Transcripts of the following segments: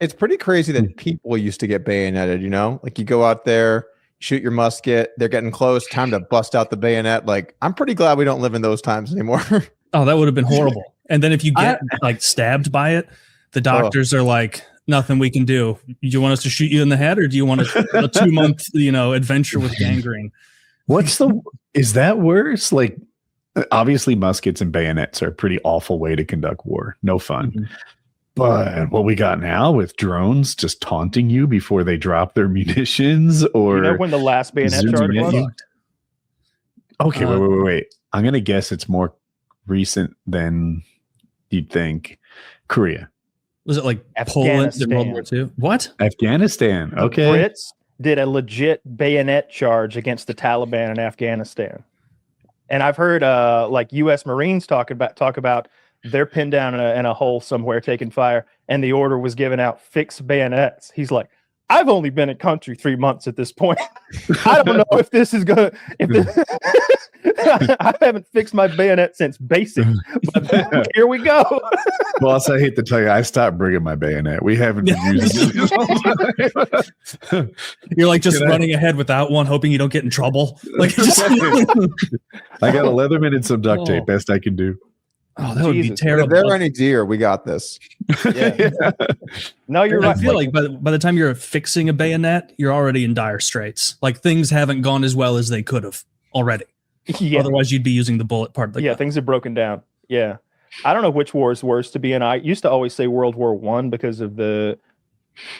It's pretty crazy that people used to get bayoneted, you know? Like you go out there, shoot your musket, they're getting close, time to bust out the bayonet. Like, I'm pretty glad we don't live in those times anymore. Oh, that would have been horrible. And then if you get like stabbed by it, the doctors are like, nothing we can do. Do you want us to shoot you in the head, or do you want a 2-month, adventure with gangrene? Is that worse? Like, obviously muskets and bayonets are a pretty awful way to conduct war. No fun. Mm-hmm. But what we got now with drones just taunting you before they drop their munitions, or when the last bayonet charge was? Okay, wait. I'm gonna guess it's more recent than you'd think. Korea. Was it like Poland in World War II? What? Afghanistan. Okay. The Brits did a legit bayonet charge against the Taliban in Afghanistan. And I've heard like U.S. Marines talk about they're pinned down in a hole somewhere taking fire, and the order was given out, fix bayonets. He's like, I've only been in country 3 months at this point. I don't know if this is going to... I haven't fixed my bayonet since basic, but here we go. Boss, I hate to tell you, I stopped bringing my bayonet. We haven't been using it. You're like just running ahead without one, hoping you don't get in trouble. Like, I got a Leatherman and some duct tape. Best I can do. Oh, that would be terrible. If they're any deer, we got this. Yeah. No, you're right. I feel like by the time you're fixing a bayonet, you're already in dire straits. Like, things haven't gone as well as they could have already. Yeah. Otherwise, you'd be using the bullet part. Like things have broken down. Yeah. I don't know which war is worse to be in. I used to always say World War I because of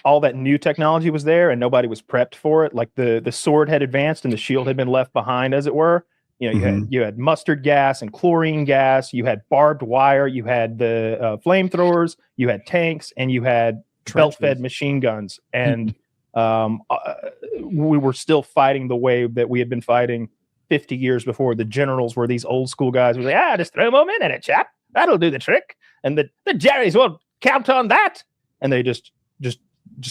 all that new technology was there and nobody was prepped for it. Like the sword had advanced and the shield had been left behind, as it were. You had mustard gas and chlorine gas. You had barbed wire. You had the flamethrowers. You had tanks, and you had belt-fed machine guns. And we were still fighting the way that we had been fighting 50 years before. The generals were these old school guys who were like, just throw them in it, chap. That'll do the trick. And the Jerrys won't count on that. And they just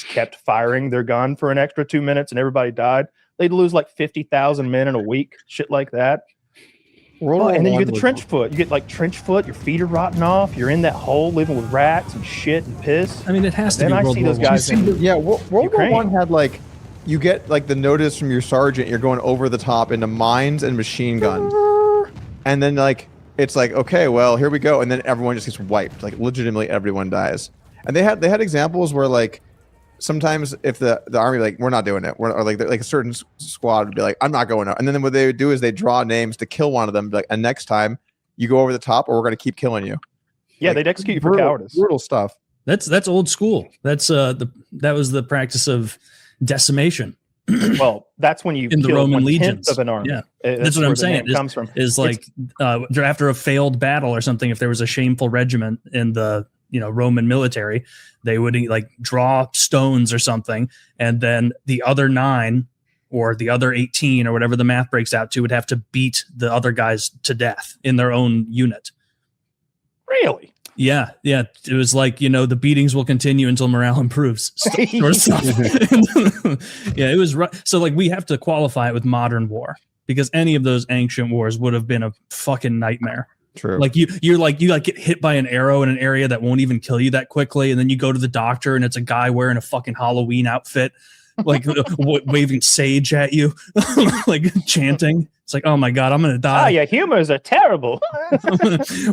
kept firing their gun for an extra 2 minutes, and everybody died. They'd lose like 50,000 men in a week, shit like that. And then you get the trench foot. You get like trench foot. Your feet are rotting off. You're in that hole living with rats and shit and piss. I mean, it has to be. Then I see those guys. World War I had like, you get like the notice from your sergeant. You're going over the top into mines and machine guns, and then like it's like, okay, well, here we go, and then everyone just gets wiped. Like, legitimately, everyone dies. And they had examples where like, sometimes if the army like, we're not doing it, or like a certain squad would be like, I'm not going out, and then what they would do is they draw names to kill one of them, like, and next time you go over the top, or we're going to keep killing you. Yeah, like, they'd execute you for cowardice. Brutal stuff. That's old school. That was the practice of decimation. Well, that's when you in the Roman legions of an army. Yeah, that's what I'm saying. Comes from is like after a failed battle or something. If there was a shameful regiment in the Roman military, they would like draw stones or something, and then the other 9 or the other 18 or whatever the math breaks out to would have to beat the other guys to death in their own unit. Really? Yeah. It was like, the beatings will continue until morale improves. Or stuff. Yeah, it was right. So like, we have to qualify it with modern war, because any of those ancient wars would have been a fucking nightmare. True. Like you get hit by an arrow in an area that won't even kill you that quickly, and then you go to the doctor and it's a guy wearing a fucking Halloween outfit, like waving sage at you, like chanting. It's like, oh my god, I'm gonna die. Your humors are terrible.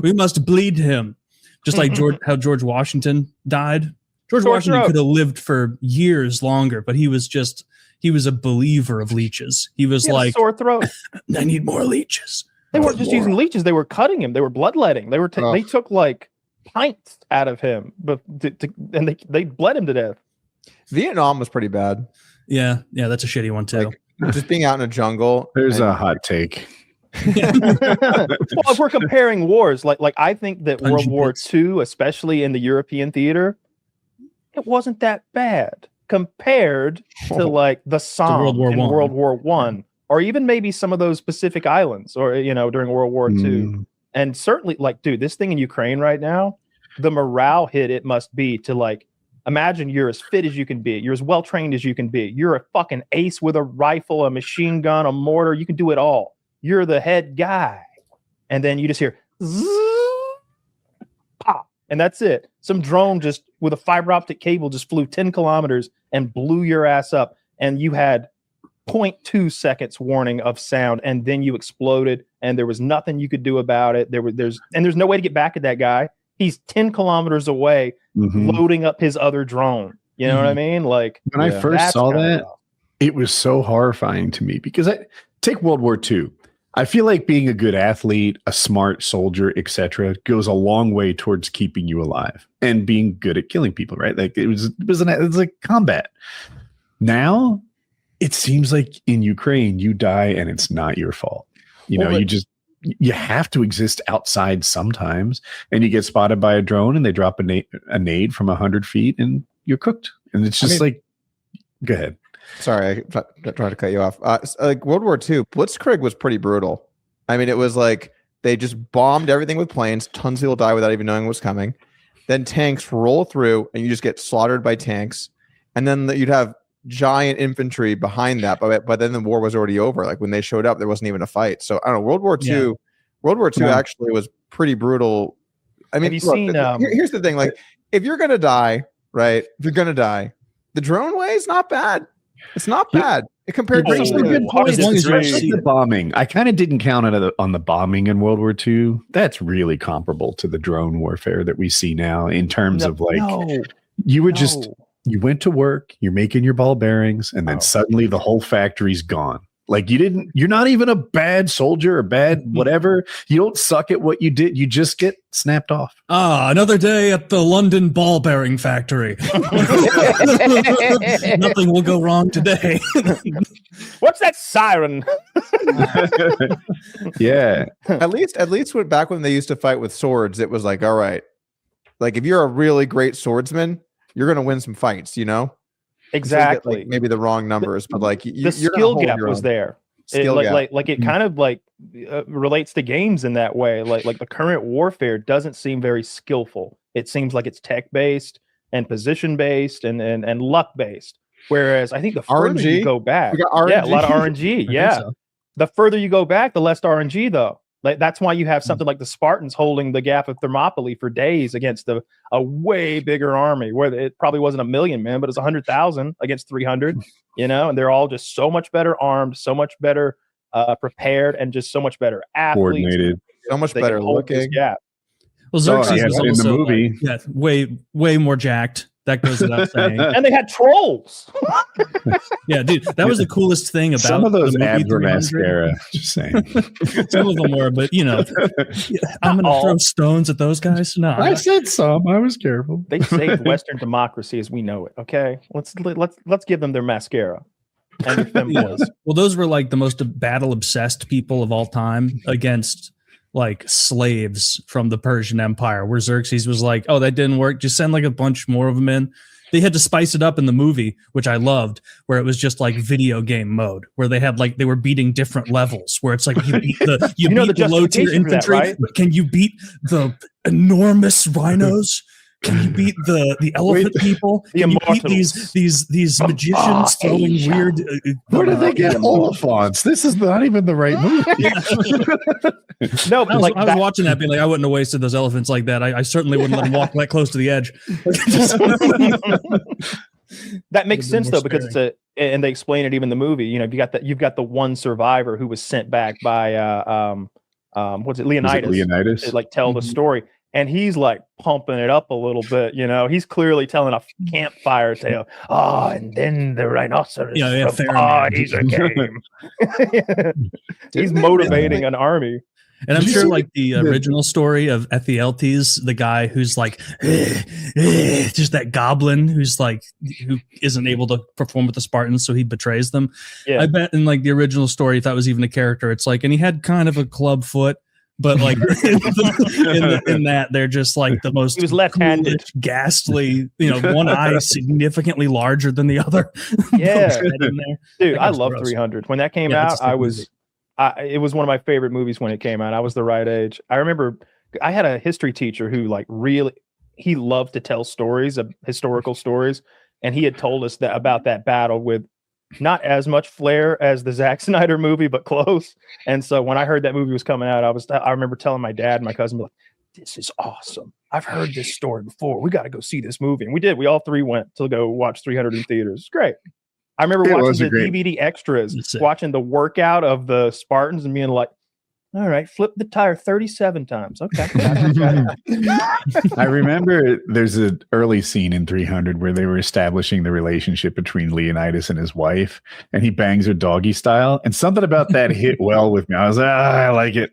We must bleed him, just like how George Washington died. George Washington could have lived for years longer, but he was a believer of leeches. He was like, sore throat. I need more leeches. They weren't just using leeches; they were cutting him. They were bloodletting. They were they took like pints out of him, and they bled him to death. Vietnam was pretty bad. Yeah, that's a shitty one too. Like, just being out in a jungle. There's a hot take. Well, if we're comparing wars, like I think that World War II, especially in the European theater, it wasn't that bad compared to like the Somme in World War I. Or even maybe some of those Pacific islands, or during World War II, and certainly, like, dude, this thing in Ukraine right now, the morale hit it must be to like, imagine you're as fit as you can be, you're as well trained as you can be, you're a fucking ace with a rifle, a machine gun, a mortar, you can do it all. You're the head guy, and then you just hear, zzz, pop, and that's it. Some drone just with a fiber optic cable just flew 10 kilometers and blew your ass up, and you had 0.2 seconds warning of sound, and then you exploded, and there was nothing you could do about it. There's no way to get back at that guy. He's 10 kilometers away, loading up his other drone. You know what I mean? Like, when I first saw that, it was so horrifying to me, because take World War II. I feel like being a good athlete, a smart soldier, etc., goes a long way towards keeping you alive and being good at killing people, right? Like it was like combat. Now it seems like in Ukraine you die and it's not your fault. You have to exist outside sometimes, and you get spotted by a drone and they drop a nade from 100 feet and you're cooked. And it's just go ahead. Sorry, I tried to cut you off. Like World War II, Blitzkrieg was pretty brutal. I mean, it was like they just bombed everything with planes. Tons of people die without even knowing what was coming. Then tanks roll through, and you just get slaughtered by tanks. And then you'd have giant infantry behind that, but then the war was already over. Like when they showed up, there wasn't even a fight. So I don't know. World War II actually was pretty brutal. I mean, here's the thing: like, if you're gonna die, right? If you're gonna die, the drone way is not bad. It's not bad compared to the bombing. I kind of didn't count on the bombing in World War II. That's really comparable to the drone warfare that we see now in terms of you went to work, you're making your ball bearings, and then suddenly the whole factory's gone. Like you're not even a bad soldier or bad whatever. You don't suck at what you did. You just get snapped off. Another day at the London ball bearing factory. Nothing will go wrong today. What's that siren? Yeah. At least back when they used to fight with swords, it was like, all right, like if you're a really great swordsman, you're going to win some fights, you know? Exactly. Like maybe the wrong numbers, but like the skill gap was there. It kind of relates to games in that way. Like the current warfare doesn't seem very skillful. It seems like it's tech based and position based and luck based. Whereas I think the further you go back, a lot of RNG. Yeah, the further you go back, the less RNG though. Like that's why you have something like the Spartans holding the Gap of Thermopylae for days against a way bigger army, where it probably wasn't 1 million men, but it's 100,000 against 300. And they're all just so much better armed, so much better prepared, and just so much better athletes, coordinated, so much better looking. Well, Xerxes was also in the movie, way more jacked. That goes without saying. And they had trolls. Yeah, dude, that was the coolest thing about some of those abs were mascara. Just saying. Some of them were, but I'm gonna throw stones at those guys. No, I said some. I was careful. They saved Western democracy as we know it. Okay, let's give them their mascara and their femboys. Well, those were like the most battle obsessed people of all time against like slaves from the Persian Empire, where Xerxes was like, oh, that didn't work, just send like a bunch more of them in. They had to spice it up in the movie, which I loved, where it was just like video game mode, where they had they were beating different levels, where it's like you beat the the low tier infantry, right? Can you beat the enormous rhinos? Can you beat the elephant people? Can you beat these magicians throwing weird? Where did they get Oliphants? This is not even the right movie. No, but I was watching that, being like, I wouldn't have wasted those elephants like that. I certainly wouldn't let them walk that close to the edge. That makes sense though, because and they explain it even in the movie. You've got the one survivor who was sent back by what's it, Leonidas? Leonidas? To tell the story. And he's like pumping it up a little bit, he's clearly telling a campfire tale. And then the rhinoceros came. He's motivating an army. And I'm sure the original story of Ephialtes, the guy who's like, just that goblin who isn't able to perform with the Spartans, so he betrays them. Yeah. I bet in the original story, if that was even a character, it's and he had kind of a club foot. But in that, they're just the most. He was left-handed, ghastly. One eye significantly larger than the other. Yeah, dude, I love 300. When that came out, it was one of my favorite movies when it came out. I was the right age. I remember I had a history teacher who he loved to tell stories, historical stories, and he had told us about that battle with not as much flair as the Zack Snyder movie, but close. And so when I heard that movie was coming out, I remember telling my dad and my cousin, this is awesome. I've heard this story before. We got to go see this movie. And we did. We all three went to go watch 300 in theaters. It's great. I remember watching the DVD extras, watching the workout of the Spartans and being like, all right, flip the tire 37 times. Okay. I remember there's an early scene in 300 where they were establishing the relationship between Leonidas and his wife, and he bangs her doggy style. And something about that hit well with me. I was like, I like it.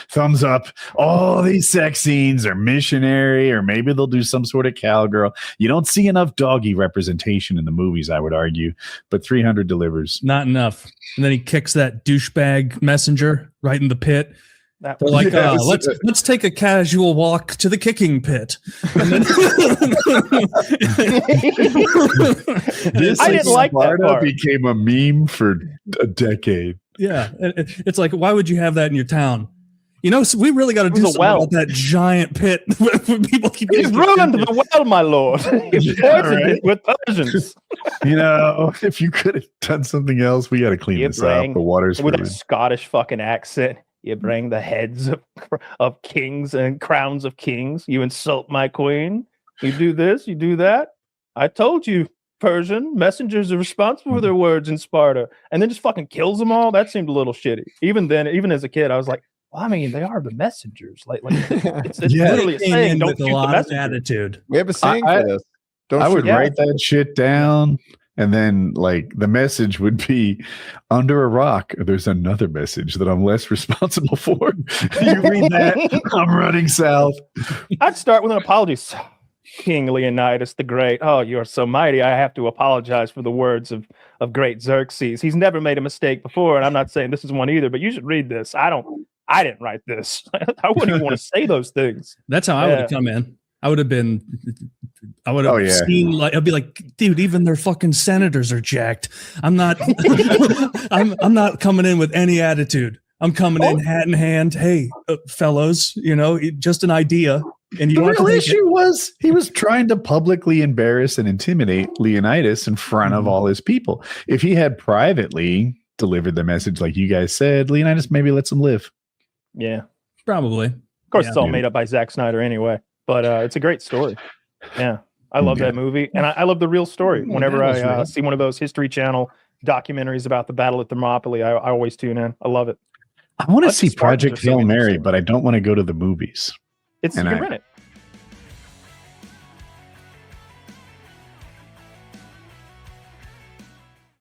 Thumbs up. All these sex scenes are missionary, or maybe they'll do some sort of cowgirl. You don't see enough doggy representation in the movies, I would argue, but 300 delivers. Not enough. And then he kicks that douchebag messenger right in the pit. They're like, let's take a casual walk to the kicking pit. And then I didn't like that part. Became a meme for a decade. Yeah, it's like, why would you have that in your town? You know, so we really got to do something about that giant pit. People keep He's ruined the well, my lord. He's poisoned it with Persians. You know, if you could have done something else, we got to clean this up. The water's with a Scottish fucking accent. You bring the heads of kings and crowns of kings. You insult my queen. You do this, you do that. I told you, Persian messengers are responsible for their words in Sparta. And then just fucking kills them all. That seemed a little shitty. Even then, even as a kid, I was like, well, I mean, they are the messengers. Like it's literally a saying. Don't shoot the messenger. Attitude. We have a saying for this. I would write that shit down. And then, like, the message would be, under a rock, there's another message that I'm less responsible for. You read that, I'm running south. I'd start with an apology. King Leonidas the Great. Oh, you are so mighty. I have to apologize for the words of great Xerxes. He's never made a mistake before, and I'm not saying this is one either, but you should read this. I didn't write this. I wouldn't even want to say those things. That's how I would have come in. I would have seen, like, I'd be like, dude, even their fucking senators are jacked. I'm not I'm not coming in with any attitude. I'm coming in hat in hand. Hey, fellows, you know, just an idea. And the real issue was he was trying to publicly embarrass and intimidate Leonidas in front of all his people. If he had privately delivered the message like you guys said, Leonidas maybe lets him live. Yeah, probably. Of course, it's all made up by Zack Snyder anyway. But it's a great story. Yeah, I love that movie. And I love the real story. Whenever I see one of those History Channel documentaries about the Battle at Thermopylae, I always tune in. I love it. I want to see Project Hail Mary, but I don't want to go to the movies. You can rent it.